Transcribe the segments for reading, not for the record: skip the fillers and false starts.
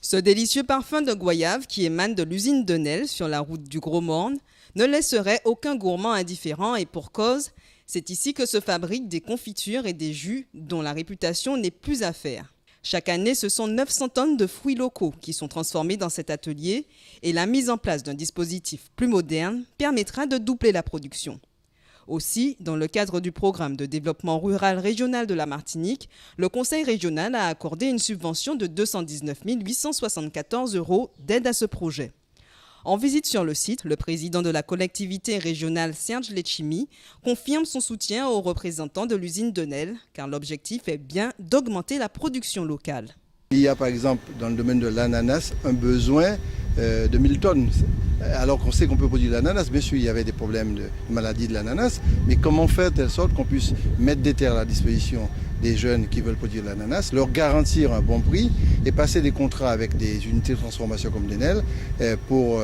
Ce délicieux parfum de goyave qui émane de l'usine de Nesle sur la route du Gros Morne ne laisserait aucun gourmand indifférent et pour cause, c'est ici que se fabriquent des confitures et des jus dont la réputation n'est plus à faire. Chaque année, ce sont 900 tonnes de fruits locaux qui sont transformés dans cet atelier et la mise en place d'un dispositif plus moderne permettra de doubler la production. Aussi, dans le cadre du programme de développement rural régional de la Martinique, le Conseil régional a accordé une subvention de 219 874 € d'aide à ce projet. En visite sur le site, le président de la collectivité régionale Serge Letchimy confirme son soutien aux représentants de l'usine de Nesle, car l'objectif est bien d'augmenter la production locale. Il y a par exemple dans le domaine de l'ananas un besoin de 1000 tonnes. Alors qu'on sait qu'on peut produire de l'ananas, bien sûr il y avait des problèmes de maladie de l'ananas, mais comment faire de telle sorte qu'on puisse mettre des terres à la disposition des jeunes qui veulent produire de l'ananas, leur garantir un bon prix et passer des contrats avec des unités de transformation comme Nesle pour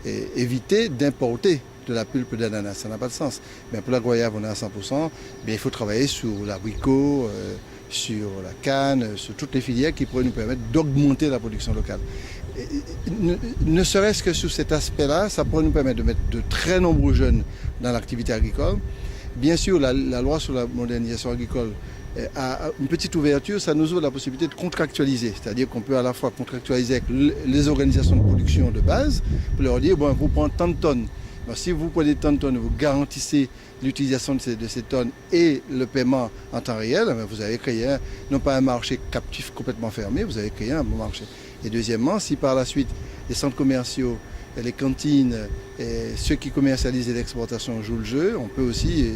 éviter d'importer de la pulpe d'ananas. Ça n'a pas de sens. Mais pour la goyave, on est à 100%. Il faut travailler sur l'abricot, sur la canne, sur toutes les filières qui pourraient nous permettre d'augmenter la production locale. Ne serait-ce que sur cet aspect-là, ça pourrait nous permettre de mettre de très nombreux jeunes dans l'activité agricole. Bien sûr, la loi sur la modernisation agricole a une petite ouverture, ça nous ouvre la possibilité de contractualiser. C'est-à-dire qu'on peut à la fois contractualiser avec les organisations de production de base pour leur dire, bon, vous prenez tant de tonnes. Alors, si vous prenez tant de tonnes, vous garantissez l'utilisation de ces tonnes et le paiement en temps réel, vous avez créé non pas un marché captif complètement fermé, vous avez créé un bon marché. Et deuxièmement, si par la suite les centres commerciaux, les cantines, et ceux qui commercialisent l'exportation jouent le jeu, on peut aussi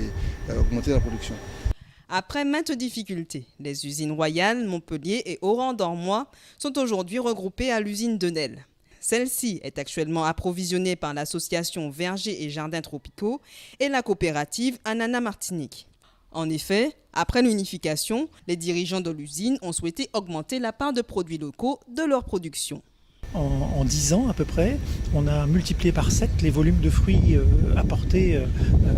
augmenter la production. Après maintes difficultés, les usines Royales, Montpellier et Oran-Dormois sont aujourd'hui regroupées à l'usine de Nesle. Celle-ci est actuellement approvisionnée par l'association Vergers et Jardins Tropicaux et la coopérative Ananas Martinique. En effet, après l'unification, les dirigeants de l'usine ont souhaité augmenter la part de produits locaux de leur production. En 10 ans à peu près, on a multiplié par 7 les volumes de fruits apportés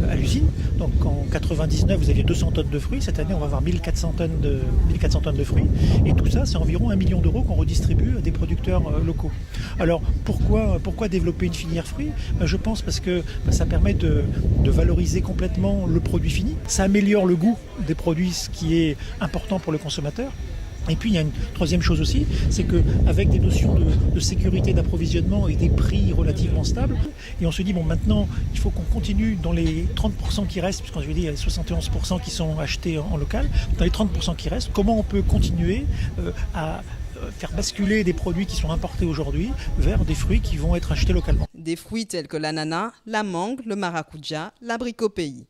à l'usine. Donc en 99, vous aviez 200 tonnes de fruits. Cette année, on va avoir 1400 tonnes de fruits. Et tout ça, c'est environ 1 million d'euros qu'on redistribue à des producteurs locaux. Alors pourquoi développer une filière fruits ? Je pense parce que ça permet de valoriser complètement le produit fini. Ça améliore le goût des produits, ce qui est important pour le consommateur. Et puis il y a une troisième chose aussi, c'est qu'avec des notions de sécurité d'approvisionnement et des prix relativement stables, et on se dit bon maintenant il faut qu'on continue dans les 30% qui restent, puisqu'on dit il y a 71% qui sont achetés en local, dans les 30% qui restent, comment on peut continuer à faire basculer des produits qui sont importés aujourd'hui vers des fruits qui vont être achetés localement. Des fruits tels que l'ananas, la mangue, le maracuja, l'abricot pays.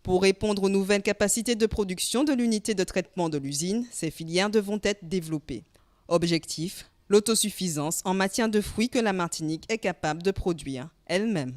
Pour répondre aux nouvelles capacités de production de l'unité de traitement de l'usine, ces filières devront être développées. Objectif, l'autosuffisance en matière de fruits que la Martinique est capable de produire elle-même.